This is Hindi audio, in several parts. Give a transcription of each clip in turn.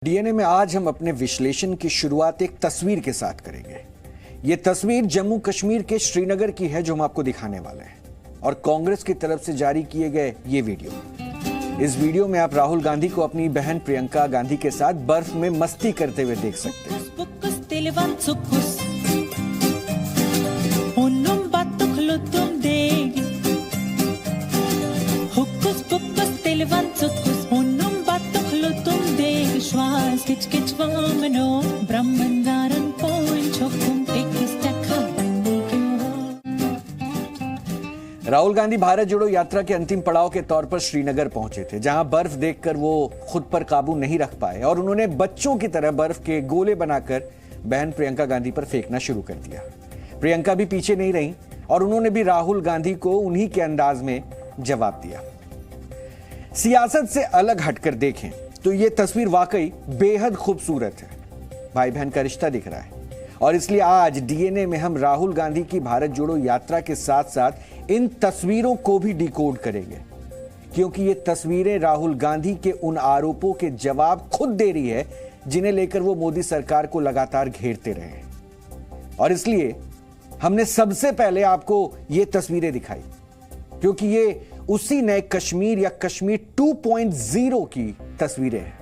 डीएनए में आज हम अपने विश्लेषण की शुरुआत एक तस्वीर के साथ करेंगे। यह तस्वीर जम्मू कश्मीर के श्रीनगर की है जो हम आपको दिखाने वाले हैं, और कांग्रेस की तरफ से जारी किए गए ये वीडियो। इस वीडियो में आप राहुल गांधी को अपनी बहन प्रियंका गांधी के साथ बर्फ में मस्ती करते हुए देख सकते हैं। राहुल गांधी भारत जोड़ो यात्रा के अंतिम पड़ाव के तौर पर श्रीनगर पहुंचे थे, जहां बर्फ देखकर वो खुद पर काबू नहीं रख पाए और उन्होंने बच्चों की तरह बर्फ के गोले बनाकर बहन प्रियंका गांधी पर फेंकना शुरू कर दिया। प्रियंका भी पीछे नहीं रही और उन्होंने भी राहुल गांधी को उन्हीं के अंदाज में जवाब दिया। सियासत से अलग हटकर देखें तो ये तस्वीर वाकई बेहद खूबसूरत है। भाई बहन का रिश्ता दिख रहा है, और इसलिए आज डीएनए में हम राहुल गांधी की भारत जोड़ो यात्रा के साथ साथ इन तस्वीरों को भी डिकोड करेंगे, क्योंकि ये तस्वीरें राहुल गांधी के उन आरोपों के जवाब खुद दे रही है जिन्हें लेकर वो मोदी सरकार को लगातार घेरते रहे हैं। और इसलिए हमने सबसे पहले आपको ये तस्वीरें दिखाई, क्योंकि ये उसी नए कश्मीर या कश्मीर 2.0 की तस्वीरें हैं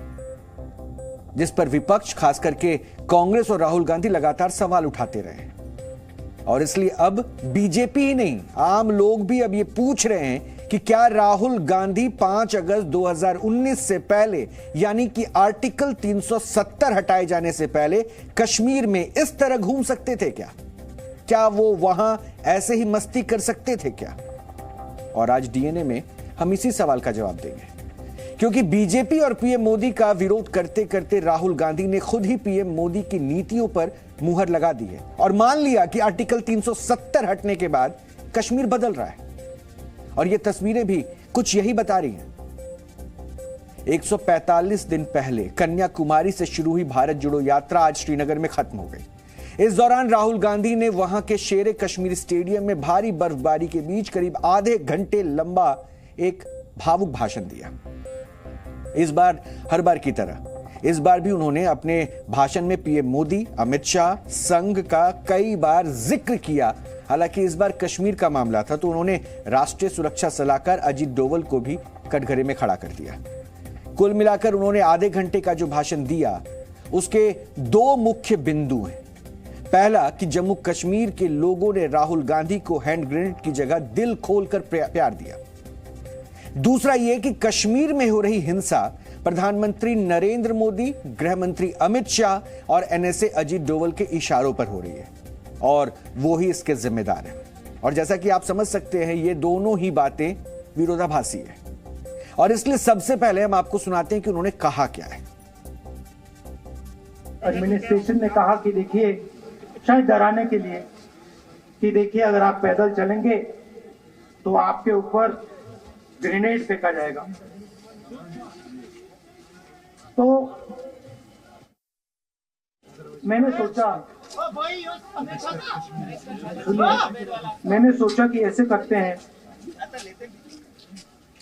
जिस पर विपक्ष खास करके कांग्रेस और राहुल गांधी लगातार सवाल उठाते रहे हैं। और इसलिए अब बीजेपी ही नहीं, आम लोग भी अब ये पूछ रहे हैं कि क्या राहुल गांधी 5 अगस्त 2019 से पहले, यानी कि आर्टिकल 370 हटाए जाने से पहले कश्मीर में इस तरह घूम सकते थे क्या? क्या वो वहां ऐसे ही मस्ती कर सकते थे क्या? और आज डीएनए में हम इसी सवाल का जवाब देंगे, क्योंकि बीजेपी और पीएम मोदी का विरोध करते करते राहुल गांधी ने खुद ही पीएम मोदी की नीतियों पर मुहर लगा दी है और मान लिया कि आर्टिकल 370 हटने के बाद कश्मीर बदल रहा है। और ये तस्वीरें भी कुछ यही बता रही हैं। 145 दिन पहले कन्याकुमारी से शुरू हुई भारत जोड़ो यात्रा आज श्रीनगर में खत्म हो गई। इस दौरान राहुल गांधी ने वहां के शेरे कश्मीर स्टेडियम में भारी बर्फबारी के बीच करीब आधे घंटे लंबा एक भावुक भाषण दिया। इस बार हर बार की तरह इस बार भी उन्होंने अपने भाषण में पीएम मोदी, अमित शाह, संघ का कई बार जिक्र किया। हालांकि इस बार कश्मीर का मामला था तो उन्होंने राष्ट्रीय सुरक्षा सलाहकार अजीत डोवल को भी कटघरे में खड़ा कर दिया। कुल मिलाकर उन्होंने आधे घंटे का जो भाषण दिया उसके दो मुख्य बिंदु हैं। पहला कि जम्मू कश्मीर के लोगों ने राहुल गांधी को हैंड ग्रेनेड की जगह दिल खोलकर प्यार दिया। दूसरा यह कि कश्मीर में हो रही हिंसा प्रधानमंत्री नरेंद्र मोदी, गृह मंत्री अमित शाह और एनएसए अजीत डोवल के इशारों पर हो रही है और वो ही इसके जिम्मेदार हैं। और जैसा कि आप समझ सकते हैं ये दोनों ही बातें विरोधाभासी है, और इसलिए सबसे पहले हम आपको सुनाते हैं कि उन्होंने कहा क्या है। एडमिनिस्ट्रेशन ने कहा कि देखिए, शायद डराने के लिए कि देखिए अगर आप पैदल चलेंगे तो आपके ऊपर ग्रेनेड फेंका जाएगा। तो मैंने सोचा कि ऐसे करते हैं,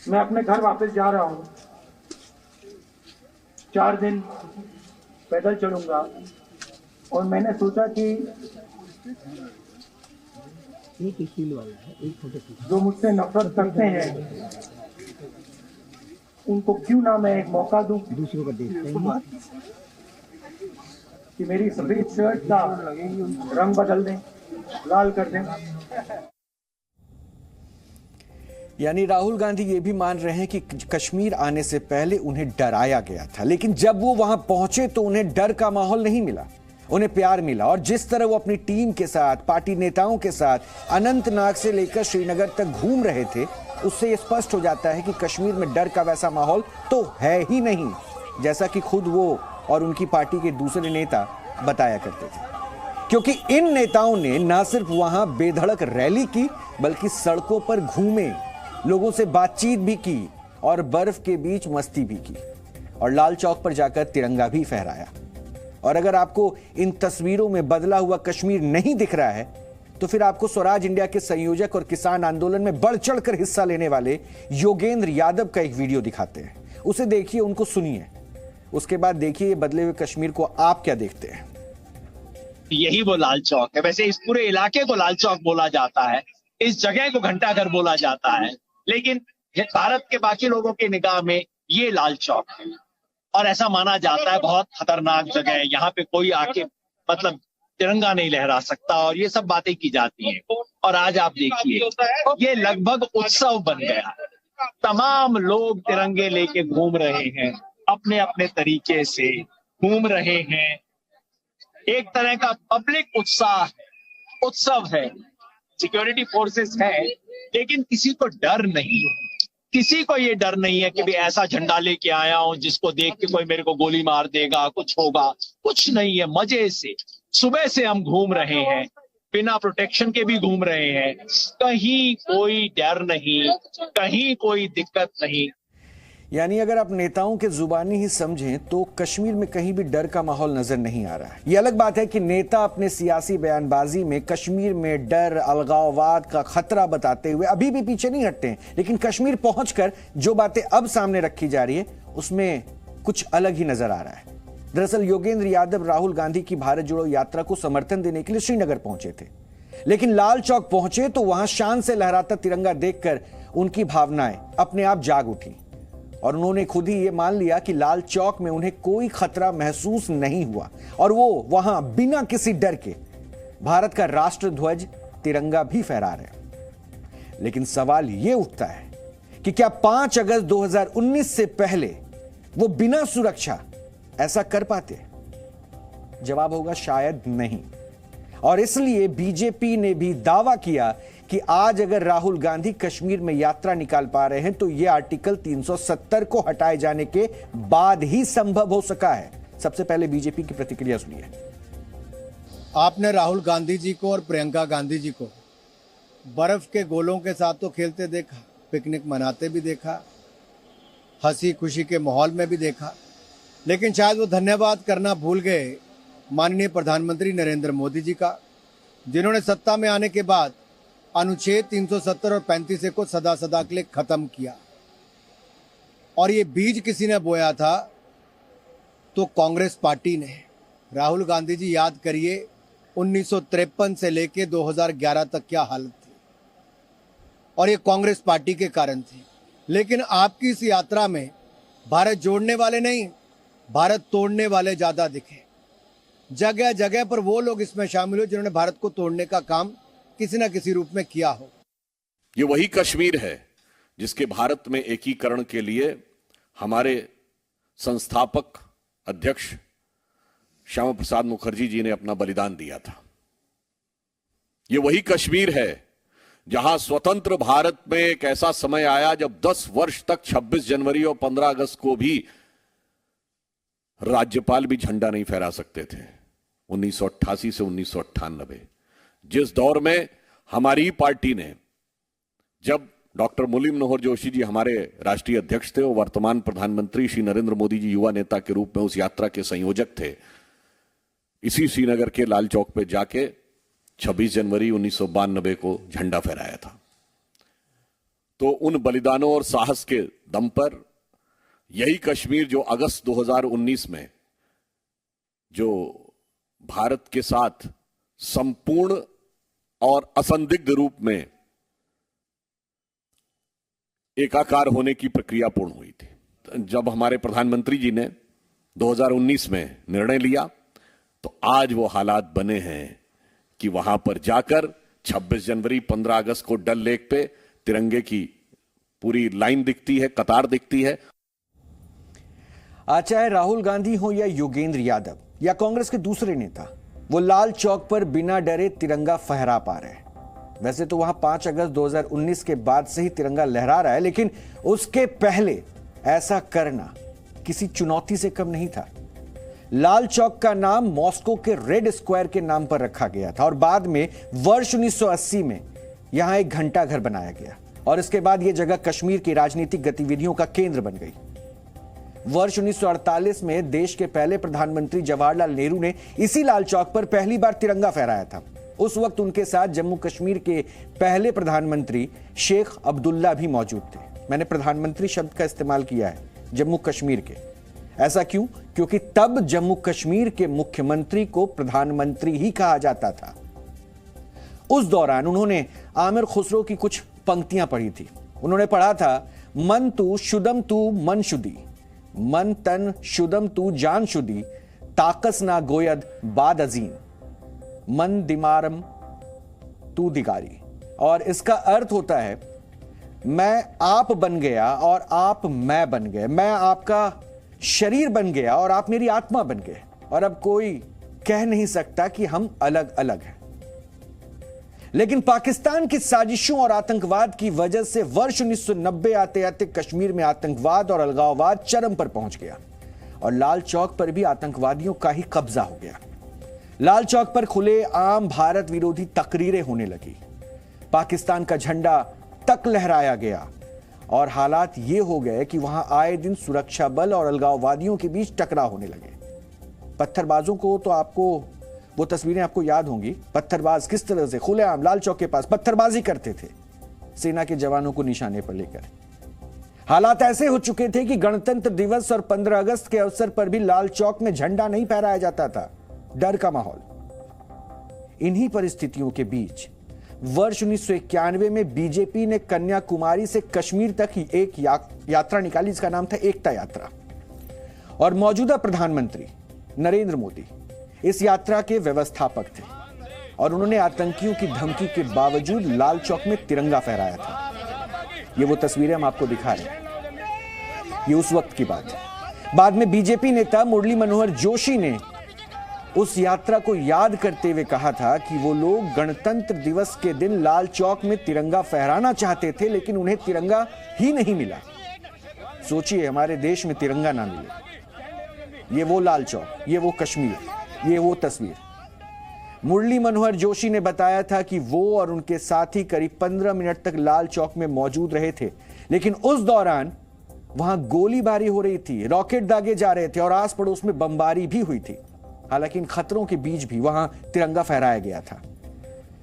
मैं अपने घर वापस जा रहा हूं, 4 दिन पैदल चलूंगा, और मैंने सोचा कि जो मुझसे नफरत करते हैं उनको क्यों ना मैं एक मौका दूं दूसरों को देखते कि मेरी सफेद शर्ट का रंग बदल दें, लाल कर दें। यानी राहुल गांधी ये भी मान रहे हैं कि कश्मीर आने से पहले उन्हें डराया गया था, लेकिन जब वो वहां पहुंचे तो उन्हें डर का माहौल नहीं मिला, उन्हें प्यार मिला। और जिस तरह वो अपनी टीम के साथ, पार्टी नेताओं के साथ अनंतनाग से लेकर श्रीनगर तक घूम रहे थे, उससे यह स्पष्ट हो जाता है कि कश्मीर में डर का वैसा माहौल तो है ही नहीं, जैसा कि खुद वो और उनकी पार्टी के दूसरे नेता बताया करते थे। क्योंकि इन नेताओं ने न सिर्फ वहां बेधड़क रैली की, बल्कि सड़कों पर घूमे, लोगों से बातचीत भी की और बर्फ के बीच मस्ती भी की, और लाल चौक पर जाकर तिरंगा भी फहराया। और अगर आपको इन तस्वीरों में बदला हुआ कश्मीर नहीं दिख रहा है तो फिर आपको स्वराज इंडिया के संयोजक और किसान आंदोलन में बढ़ चढ़कर हिस्सा लेने वाले योगेंद्र यादव का एक वीडियो दिखाते हैं। उसे देखिए, उनको सुनिए। उसके बाद देखिए बदले हुए कश्मीर को आप क्या देखते हैं। यही वो लाल चौक है। वैसे इस पूरे इलाके को लाल चौक बोला जाता है, इस जगह को घंटाघर बोला जाता है, लेकिन भारत के बाकी लोगों की निगाह में ये लाल चौक है और ऐसा माना जाता है बहुत खतरनाक जगह है, यहाँ पे कोई आके मतलब तिरंगा नहीं लहरा सकता और ये सब बातें की जाती हैं। और आज आप देखिए ये लगभग उत्सव बन गया है। तमाम लोग तिरंगे लेके घूम रहे हैं, अपने अपने तरीके से घूम रहे हैं। एक तरह का पब्लिक उत्सव है। सिक्योरिटी फोर्सेस है, लेकिन किसी को डर नहीं है। किसी को ये डर नहीं है कि भी ऐसा झंडा लेके आया हूं जिसको देख के कोई मेरे को गोली मार देगा, कुछ होगा। कुछ नहीं है, मजे से सुबह से हम घूम रहे हैं, बिना प्रोटेक्शन के भी घूम रहे हैं। कहीं कोई डर नहीं, कहीं कोई दिक्कत नहीं। यानी अगर आप नेताओं के जुबानी ही समझें तो कश्मीर में कहीं भी डर का माहौल नजर नहीं आ रहा है। ये अलग बात है कि नेता अपने सियासी बयानबाजी में कश्मीर में डर, अलगाववाद का खतरा बताते हुए अभी भी पीछे नहीं हटते हैं, लेकिन कश्मीर पहुंचकर जो बातें अब सामने रखी जा रही है उसमें कुछ अलग ही नजर आ रहा है। दरअसल योगेंद्र यादव राहुल गांधी की भारत जोड़ो यात्रा को समर्थन देने के लिए श्रीनगर पहुंचे थे, लेकिन लाल चौक पहुंचे तो वहां शान से लहराता तिरंगा देखकर उनकी भावनाएं अपने आप जाग उठी और उन्होंने खुद ही ये मान लिया कि लाल चौक में उन्हें कोई खतरा महसूस नहीं हुआ और वो वहां बिना किसी डर के भारत का राष्ट्र ध्वज तिरंगा भी फहरा रहे। लेकिन सवाल यह उठता है कि क्या 5 अगस्त 2019 से पहले वो बिना सुरक्षा ऐसा कर पाते? जवाब होगा शायद नहीं। और इसलिए बीजेपी ने भी दावा किया कि आज अगर राहुल गांधी कश्मीर में यात्रा निकाल पा रहे हैं तो यह आर्टिकल 370 को हटाए जाने के बाद ही संभव हो सका है। सबसे पहले बीजेपी की प्रतिक्रिया सुनिए। आपने राहुल गांधी जी को और प्रियंका गांधी जी को बर्फ के गोलों के साथ तो खेलते देखा, पिकनिक मनाते भी देखा, हंसी खुशी के माहौल में भी देखा, लेकिन शायद वो धन्यवाद करना भूल गए माननीय प्रधानमंत्री नरेंद्र मोदी जी का, जिन्होंने सत्ता में आने के बाद अनुच्छेद 370 और 35 को सदा सदा के लिए खत्म किया। और ये बीज किसी ने बोया था तो कांग्रेस पार्टी ने। राहुल गांधी जी याद करिए 1953 से लेके 2011 तक क्या हालत थी, और ये कांग्रेस पार्टी के कारण थी। लेकिन आपकी इस यात्रा में भारत जोड़ने वाले नहीं, भारत तोड़ने वाले ज्यादा दिखे। जगह जगह पर वो लोग इसमें शामिल हुए जिन्होंने भारत को तोड़ने का काम किसी न किसी रूप में किया हो। ये वही कश्मीर है जिसके भारत में एकीकरण के लिए हमारे संस्थापक अध्यक्ष श्यामा प्रसाद मुखर्जी जी ने अपना बलिदान दिया था। ये वही कश्मीर है जहां स्वतंत्र भारत में एक ऐसा समय आया जब 10 वर्ष तक 26 जनवरी और 15 अगस्त को भी राज्यपाल भी झंडा नहीं फहरा सकते थे। 1988 से 1998 जिस दौर में हमारी पार्टी ने, जब डॉक्टर मुरली मनोहर जोशी जी हमारे राष्ट्रीय अध्यक्ष थे और वर्तमान प्रधानमंत्री श्री नरेंद्र मोदी जी युवा नेता के रूप में उस यात्रा के संयोजक थे, इसी श्रीनगर के लाल चौक पे जाके 26 जनवरी 1992 को झंडा फहराया था। तो उन बलिदानों और साहस के दम पर यही कश्मीर जो अगस्त 2019 में जो भारत के साथ संपूर्ण और असंदिग्ध रूप में एकाकार होने की प्रक्रिया पूर्ण हुई थी, जब हमारे प्रधानमंत्री जी ने 2019 में निर्णय लिया तो आज वो हालात बने हैं कि वहां पर जाकर 26 जनवरी 15 अगस्त को डल लेक पे तिरंगे की पूरी लाइन दिखती है, कतार दिखती है। आज चाहे राहुल गांधी हो या योगेंद्र यादव या कांग्रेस के दूसरे नेता, वो लाल चौक पर बिना डरे तिरंगा फहरा पा रहे हैं। वैसे तो वहां 5 अगस्त 2019 के बाद से ही तिरंगा लहरा रहा है, लेकिन उसके पहले ऐसा करना किसी चुनौती से कम नहीं था। लाल चौक का नाम मॉस्को के रेड स्क्वायर के नाम पर रखा गया था और बाद में वर्ष 1980 में यहां एक घंटा घर बनाया गया और इसके बाद यह जगह कश्मीर की राजनीतिक गतिविधियों का केंद्र बन गई। वर्ष 1948 में देश के पहले प्रधानमंत्री जवाहरलाल नेहरू ने इसी लाल चौक पर पहली बार तिरंगा फहराया था। उस वक्त उनके साथ जम्मू कश्मीर के पहले प्रधानमंत्री शेख अब्दुल्ला भी मौजूद थे। मैंने प्रधानमंत्री शब्द का इस्तेमाल किया है, जम्मू कश्मीर के। ऐसा क्यों? क्योंकि तब जम्मू कश्मीर के मुख्यमंत्री को प्रधानमंत्री ही कहा जाता था। उस दौरान उन्होंने आमिर खुसरो की कुछ पंक्तियां पढ़ी थी। उन्होंने पढ़ा था, मन तू शुदम तू मन शुदी, मन तन शुदम तू जान शुदी, ताकस ना गोयद बाद अजीम, मन दिमारम तू दिगारी। और इसका अर्थ होता है, मैं आप बन गया और आप मैं बन गए, मैं आपका शरीर बन गया और आप मेरी आत्मा बन गए, और अब कोई कह नहीं सकता कि हम अलग अलग हैं। लेकिन पाकिस्तान की साजिशों और आतंकवाद की वजह से वर्ष 1990 आते आते कश्मीर में आतंकवाद और अलगाववाद चरम पर पहुंच गया और लाल चौक पर भी आतंकवादियों का ही कब्जा हो गया। लाल चौक पर खुले आम भारत विरोधी तकरीरें होने लगी, पाकिस्तान का झंडा तक लहराया गया और हालात ये हो गए कि वहां आए दिन सुरक्षा बल और अलगाववादियों के बीच टकराव होने लगे। पत्थरबाजों को तो आपको वो तस्वीरें आपको याद होंगी, पत्थरबाज किस तरह से खुलेआम लाल चौक के पास पत्थरबाजी करते थे सेना के जवानों को निशाने पर लेकर। हालात ऐसे हो चुके थे कि गणतंत्र दिवस और 15 अगस्त के अवसर पर भी लाल चौक में झंडा नहीं फहराया जाता था, डर का माहौल। इन्हीं परिस्थितियों के बीच वर्ष 1991 में बीजेपी ने कन्याकुमारी से कश्मीर तक ही एक यात्रा निकाली जिसका नाम था एकता यात्रा, और मौजूदा प्रधानमंत्री नरेंद्र मोदी इस यात्रा के व्यवस्थापक थे और उन्होंने आतंकियों की धमकी के बावजूद लाल चौक में तिरंगा फहराया था। ये वो तस्वीरें हम आपको दिखा रहे हैं, ये उस वक्त की बात है। बाद में बीजेपी नेता मुरली मनोहर जोशी ने उस यात्रा को याद करते हुए कहा था कि वो लोग गणतंत्र दिवस के दिन लाल चौक में तिरंगा फहराना चाहते थे, लेकिन उन्हें तिरंगा ही नहीं मिला। सोचिए, हमारे देश में तिरंगा ना मिले। ये वो लाल चौक, ये वो कश्मीर, ये वो तस्वीर। मुरली मनोहर जोशी ने बताया था कि वो और उनके साथी करीब 15 मिनट तक लाल चौक में मौजूद रहे थे, लेकिन उस दौरान वहां गोलीबारी हो रही थी, रॉकेट दागे जा रहे थे और आस पड़ोस में बमबारी भी हुई थी। हालांकि इन खतरों के बीच भी वहां तिरंगा फहराया गया था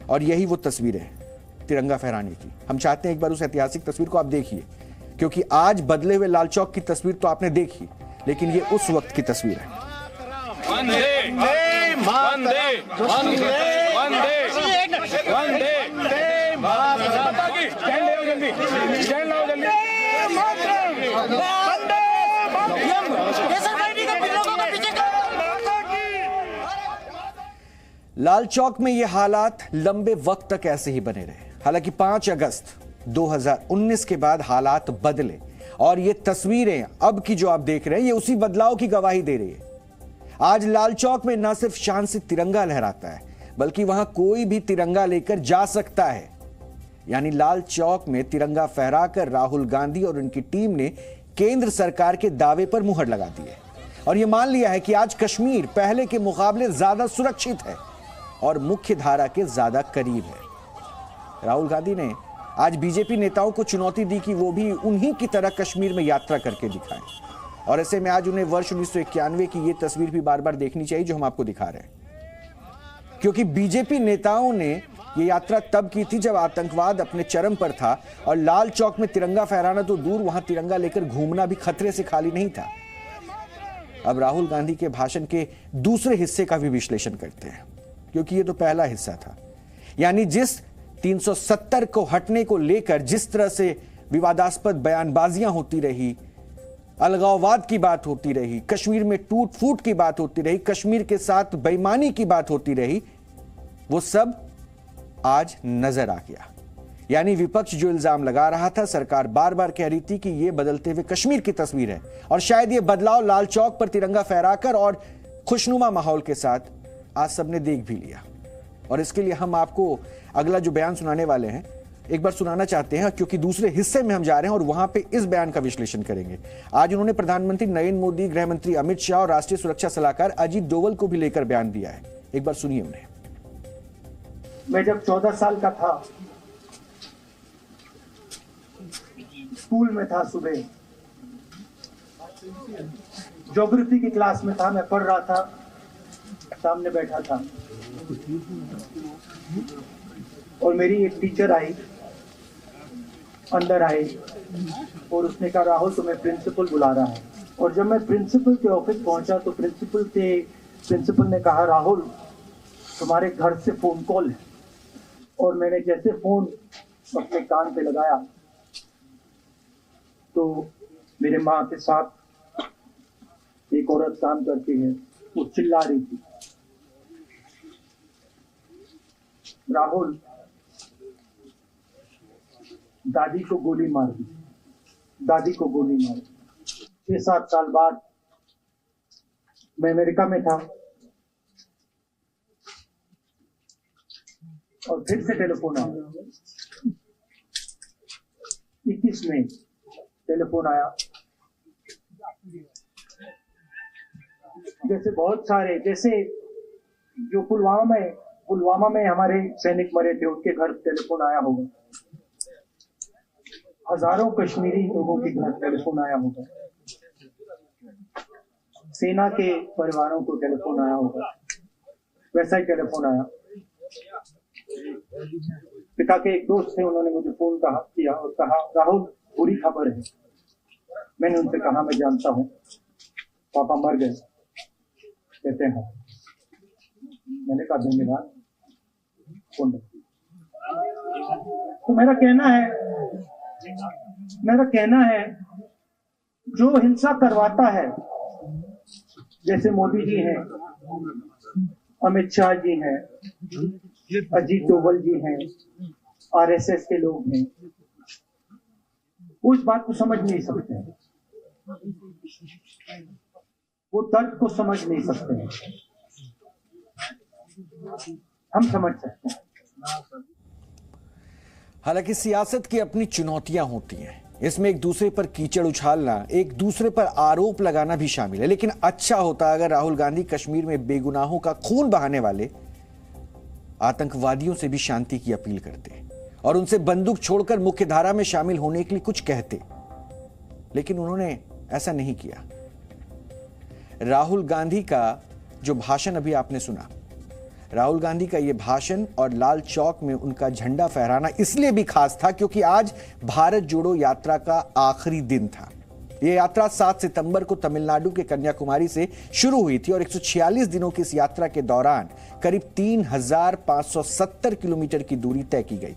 और यही वो तस्वीर है तिरंगा फहराने की। हम चाहते हैं एक बार उस ऐतिहासिक तस्वीर को आप देखिए, क्योंकि आज बदले हुए लाल चौक की तस्वीर तो आपने देखी, लेकिन ये उस वक्त की तस्वीर है। वंदे वंदे वंदे वंदे वंदे मातरम की स्टैंड लो जल्दी, स्टैंड लो जल्दी, वंदे मातरम। ये सरकारी के लोगों के पीछे लाल चौक में ये हालात लंबे वक्त तक ऐसे ही बने रहे। हालांकि 5 अगस्त 2019 के बाद हालात बदले और ये तस्वीरें अब की जो आप देख रहे हैं, ये उसी बदलाव की गवाही दे रही है। आज लाल चौक में न सिर्फ शान से तिरंगा लहराता है, बल्कि वहां कोई भी तिरंगा लेकर जा सकता है। यानी लाल चौक में तिरंगा फहराकर राहुल गांधी और उनकी टीम ने केंद्र सरकार के दावे पर मुहर लगा दी है और यह मान लिया है कि आज कश्मीर पहले के मुकाबले ज्यादा सुरक्षित है और मुख्य धारा के ज्यादा करीब है। राहुल गांधी ने आज बीजेपी नेताओं को चुनौती दी कि वो भी उन्हीं की तरह कश्मीर में यात्रा करके दिखाएं, और ऐसे में आज उन्हें वर्ष 1991 की ये तस्वीर भी बार बार देखनी चाहिए जो हम आपको दिखा रहे हैं, क्योंकि बीजेपी नेताओं ने ये यात्रा तब की थी जब आतंकवाद अपने चरम पर था और लाल चौक में तिरंगा फहराना तो दूर, वहां तिरंगा लेकर घूमना भी खतरे से खाली नहीं था। अब राहुल गांधी के भाषण के दूसरे हिस्से का भी विश्लेषण करते हैं, क्योंकि ये तो पहला हिस्सा था। यानी जिस 370 को हटने को लेकर जिस तरह से विवादास्पद बयानबाजियां होती रही, अलगाववाद की बात होती रही, कश्मीर में टूट फूट की बात होती रही, कश्मीर के साथ बेईमानी की बात होती रही, वो सब आज नजर आ गया। यानी विपक्ष जो इल्जाम लगा रहा था, सरकार बार बार कह रही थी कि यह बदलते हुए कश्मीर की तस्वीर है और शायद यह बदलाव लाल चौक पर तिरंगा फहराकर और खुशनुमा माहौल के साथ आज सबने देख भी लिया। और इसके लिए हम आपको अगला जो बयान सुनाने वाले हैं एक बार सुनाना चाहते हैं, क्योंकि दूसरे हिस्से में हम जा रहे हैं और वहां पे इस बयान का विश्लेषण करेंगे। आज उन्होंने प्रधानमंत्री नरेंद्र मोदी, गृह मंत्री अमित शाह और राष्ट्रीय सुरक्षा सलाहकार अजीत डोवल को भी लेकर बयान दिया है। एक बार सुनिए उन्हें। मैं जब 14 साल का था, स्कूल में था, सुबह ज्योग्राफी की क्लास में था, मैं पढ़ रहा था, सामने बैठा था और मेरी एक टीचर आई, अंदर आई और उसने कहा, राहुल तुम्हें प्रिंसिपल बुला रहा है। और जब मैं प्रिंसिपल के ऑफिस पहुंचा तो प्रिंसिपल ने कहा, राहुल तुम्हारे घर से फोन कॉल है। और मैंने जैसे फोन अपने कान पे लगाया तो मेरे माँ के साथ एक औरत काम करती है, वो चिल्ला रही थी, राहुल दादी को गोली मार दी, दादी को गोली मार दी। 6-7 साल बाद मैं अमेरिका में था और फिर से टेलीफोन आया, 21 में टेलीफोन आया। जैसे बहुत सारे, जैसे जो पुलवामा में हमारे सैनिक मरे थे, उनके घर टेलीफोन आया होगा, हजारों कश्मीरी लोगों के घर टेलीफोन आया होगा, सेना के परिवारों को टेलीफोन आया होगा, वैसा ही टेलीफोन आया। पिता के एक दोस्त थे, उन्होंने मुझे फोन किया और कहा, राहुल बुरी खबर है। मैंने उनसे कहा, मैं जानता हूँ, पापा मर गए। कहते हैं, मैंने कहा धन्यवाद, फोन रख दिया। तो मेरा कहना है जो हिंसा करवाता है, जैसे मोदी जी हैं, अमित शाह जी हैं, अजीत डोभाल जी हैं, आरएसएस के लोग हैं, वो इस बात को समझ नहीं सकते हैं, वो दर्द को समझ नहीं सकते हैं। हम समझ सकते हैं। हालांकि सियासत की अपनी चुनौतियां होती हैं, इसमें एक दूसरे पर कीचड़ उछालना, एक दूसरे पर आरोप लगाना भी शामिल है। लेकिन अच्छा होता अगर राहुल गांधी कश्मीर में बेगुनाहों का खून बहाने वाले आतंकवादियों से भी शांति की अपील करते और उनसे बंदूक छोड़कर मुख्यधारा में शामिल होने के लिए कुछ कहते, लेकिन उन्होंने ऐसा नहीं किया। राहुल गांधी का जो भाषण अभी आपने सुना, राहुल गांधी का यह भाषण और लाल चौक में उनका झंडा फहराना इसलिए भी खास था क्योंकि आज भारत जोड़ो यात्रा का आखिरी दिन था। यह यात्रा 7 सितंबर को तमिलनाडु के कन्याकुमारी से शुरू हुई थी और 146 दिनों की इस यात्रा के दौरान करीब 3570 किलोमीटर की दूरी तय की गई।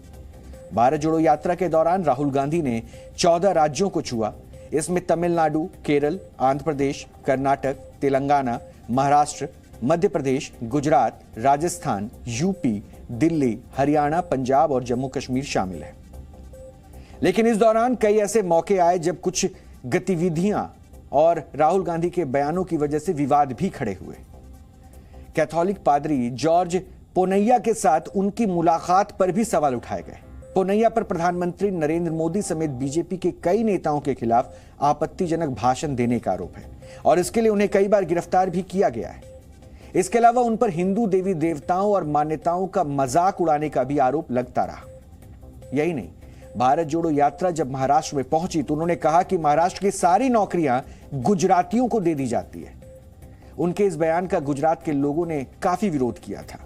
भारत जोड़ो यात्रा के दौरान राहुल गांधी ने 14 राज्यों को छुआ। इसमें तमिलनाडु, केरल, आंध्र प्रदेश, कर्नाटक, तेलंगाना, महाराष्ट्र, मध्य प्रदेश, गुजरात, राजस्थान, यूपी, दिल्ली, हरियाणा, पंजाब और जम्मू कश्मीर शामिल है। लेकिन इस दौरान कई ऐसे मौके आए जब कुछ गतिविधियां और राहुल गांधी के बयानों की वजह से विवाद भी खड़े हुए। कैथोलिक पादरी जॉर्ज पोनैया के साथ उनकी मुलाकात पर भी सवाल उठाए गए। पोनैया पर प्रधानमंत्री नरेंद्र मोदी समेत बीजेपी के कई नेताओं के खिलाफ आपत्तिजनक भाषण देने का आरोप है और इसके लिए उन्हें कई बार गिरफ्तार भी किया गया है। इसके अलावा उन पर हिंदू देवी देवताओं और मान्यताओं का मजाक उड़ाने का भी आरोप लगता रहा। यही नहीं, भारत जोड़ो यात्रा जब महाराष्ट्र में पहुंची तो उन्होंने कहा कि महाराष्ट्र की सारी नौकरियां गुजरातियों को दे दी जाती है। उनके इस बयान का गुजरात के लोगों ने काफी विरोध किया था।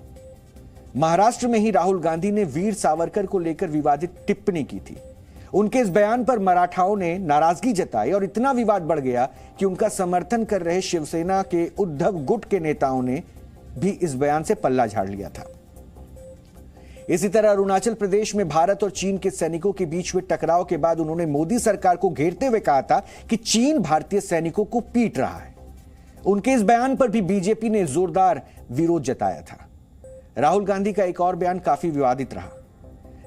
महाराष्ट्र में ही राहुल गांधी ने वीर सावरकर को लेकर विवादित टिप्पणी की थी। उनके इस बयान पर मराठाओं ने नाराजगी जताई और इतना विवाद बढ़ गया कि उनका समर्थन कर रहे शिवसेना के उद्धव गुट के नेताओं ने भी इस बयान से पल्ला झाड़ लिया था। इसी तरह अरुणाचल प्रदेश में भारत और चीन के सैनिकों के बीच हुए टकराव के बाद उन्होंने मोदी सरकार को घेरते हुए कहा था कि चीन भारतीय सैनिकों को पीट रहा है। उनके इस बयान पर भी बीजेपी ने जोरदार विरोध जताया था। राहुल गांधी का एक और बयान काफी विवादित रहा,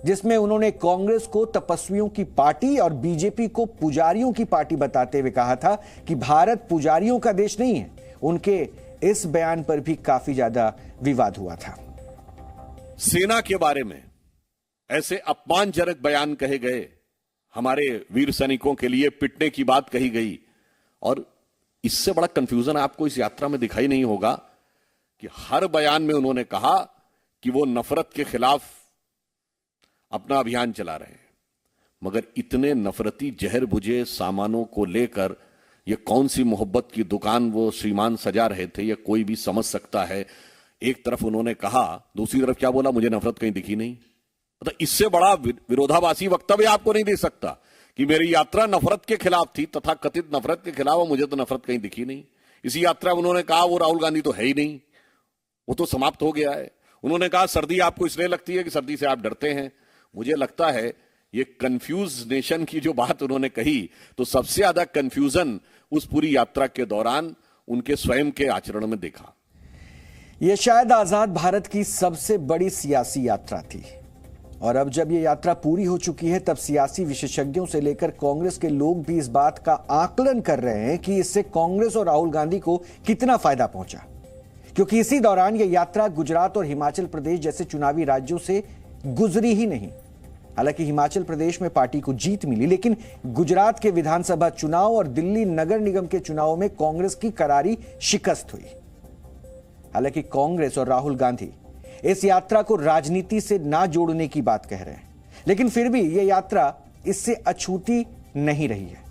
जिसमें उन्होंने कांग्रेस को तपस्वियों की पार्टी और बीजेपी को पुजारियों की पार्टी बताते हुए कहा था कि भारत पुजारियों का देश नहीं है। उनके इस बयान पर भी काफी ज्यादा विवाद हुआ था। सेना के बारे में ऐसे अपमानजनक बयान कहे गए, हमारे वीर सैनिकों के लिए पिटने की बात कही गई और इससे बड़ा कंफ्यूजन आपको इस यात्रा में दिखाई नहीं होगा कि हर बयान में उन्होंने कहा कि वो नफरत के खिलाफ अपना अभियान चला रहे हैं, मगर इतने नफरती जहर बुझे सामानों को लेकर ये कौन सी मोहब्बत की दुकान वो श्रीमान सजा रहे थे, ये कोई भी समझ सकता है। एक तरफ उन्होंने कहा, दूसरी तरफ क्या बोला, मुझे नफरत कहीं दिखी नहीं। मतलब इससे बड़ा विरोधाभासी वक्तव्य आपको नहीं दे सकता कि मेरी यात्रा नफरत के खिलाफ थी, तथा कथित नफरत के खिलाफ, और मुझे तो नफरत कहीं दिखी नहीं। इसी यात्रा में उन्होंने कहा वो राहुल गांधी तो है ही नहीं, वो तो समाप्त हो गया है। उन्होंने कहा सर्दी आपको इसलिए लगती है कि सर्दी से आप डरते हैं। मुझे लगता है ये कंफ्यूज नेशन की जो बात उन्होंने कही, तो सबसे ज्यादा कंफ्यूजन उस पूरी यात्रा के दौरान उनके स्वयं के आचरण में देखा। यह शायद आजाद भारत की सबसे बड़ी सियासी यात्रा थी, और अब जब यह यात्रा पूरी हो चुकी है, तब सियासी विशेषज्ञों से लेकर कांग्रेस के लोग भी इस बात का आकलन कर रहे हैं कि इससे कांग्रेस और राहुल गांधी को कितना फायदा पहुंचा, क्योंकि इसी दौरान यह यात्रा गुजरात और हिमाचल प्रदेश जैसे चुनावी राज्यों से गुजरी ही नहीं। हालांकि हिमाचल प्रदेश में पार्टी को जीत मिली, लेकिन गुजरात के विधानसभा चुनाव और दिल्ली नगर निगम के चुनाव में कांग्रेस की करारी शिकस्त हुई। हालांकि कांग्रेस और राहुल गांधी इस यात्रा को राजनीति से ना जोड़ने की बात कह रहे हैं, लेकिन फिर भी यह यात्रा इससे अछूती नहीं रही है।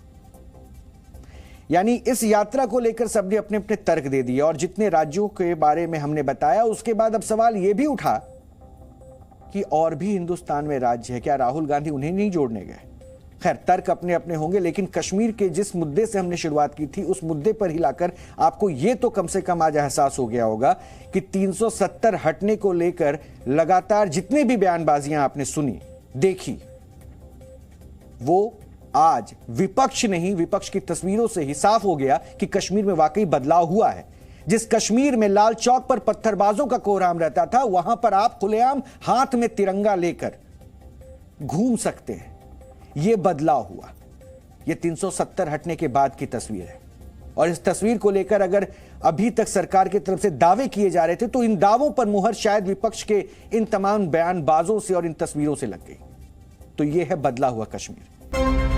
यानी इस यात्रा को लेकर सबने अपने अपने तर्क दे दिए, और जितने राज्यों के बारे में हमने बताया, उसके बाद अब सवाल यह भी उठा कि और भी हिंदुस्तान में राज्य है, क्या राहुल गांधी उन्हें नहीं जोड़ने गए? खैर, तर्क अपने अपने होंगे, लेकिन कश्मीर के जिस मुद्दे से हमने शुरुआत की थी, उस मुद्दे पर ही लाकर आपको यह तो कम से कम आज एहसास हो गया होगा कि 370 हटने को लेकर लगातार जितने भी बयानबाजियां आपने सुनी, देखी, वो आज विपक्ष नहीं, विपक्ष की तस्वीरों से ही साफ हो गया कि कश्मीर में वाकई बदलाव हुआ है। जिस कश्मीर में लाल चौक पर पत्थरबाजों का कोहराम रहता था, वहां पर आप खुलेआम हाथ में तिरंगा लेकर घूम सकते हैं। यह बदलाव हुआ। यह 370 हटने के बाद की तस्वीर है, और इस तस्वीर को लेकर अगर अभी तक सरकार की तरफ से दावे किए जा रहे थे, तो इन दावों पर मुहर शायद विपक्ष के इन तमाम बयानबाजों से और इन तस्वीरों से लग गई। तो यह है बदला हुआ कश्मीर।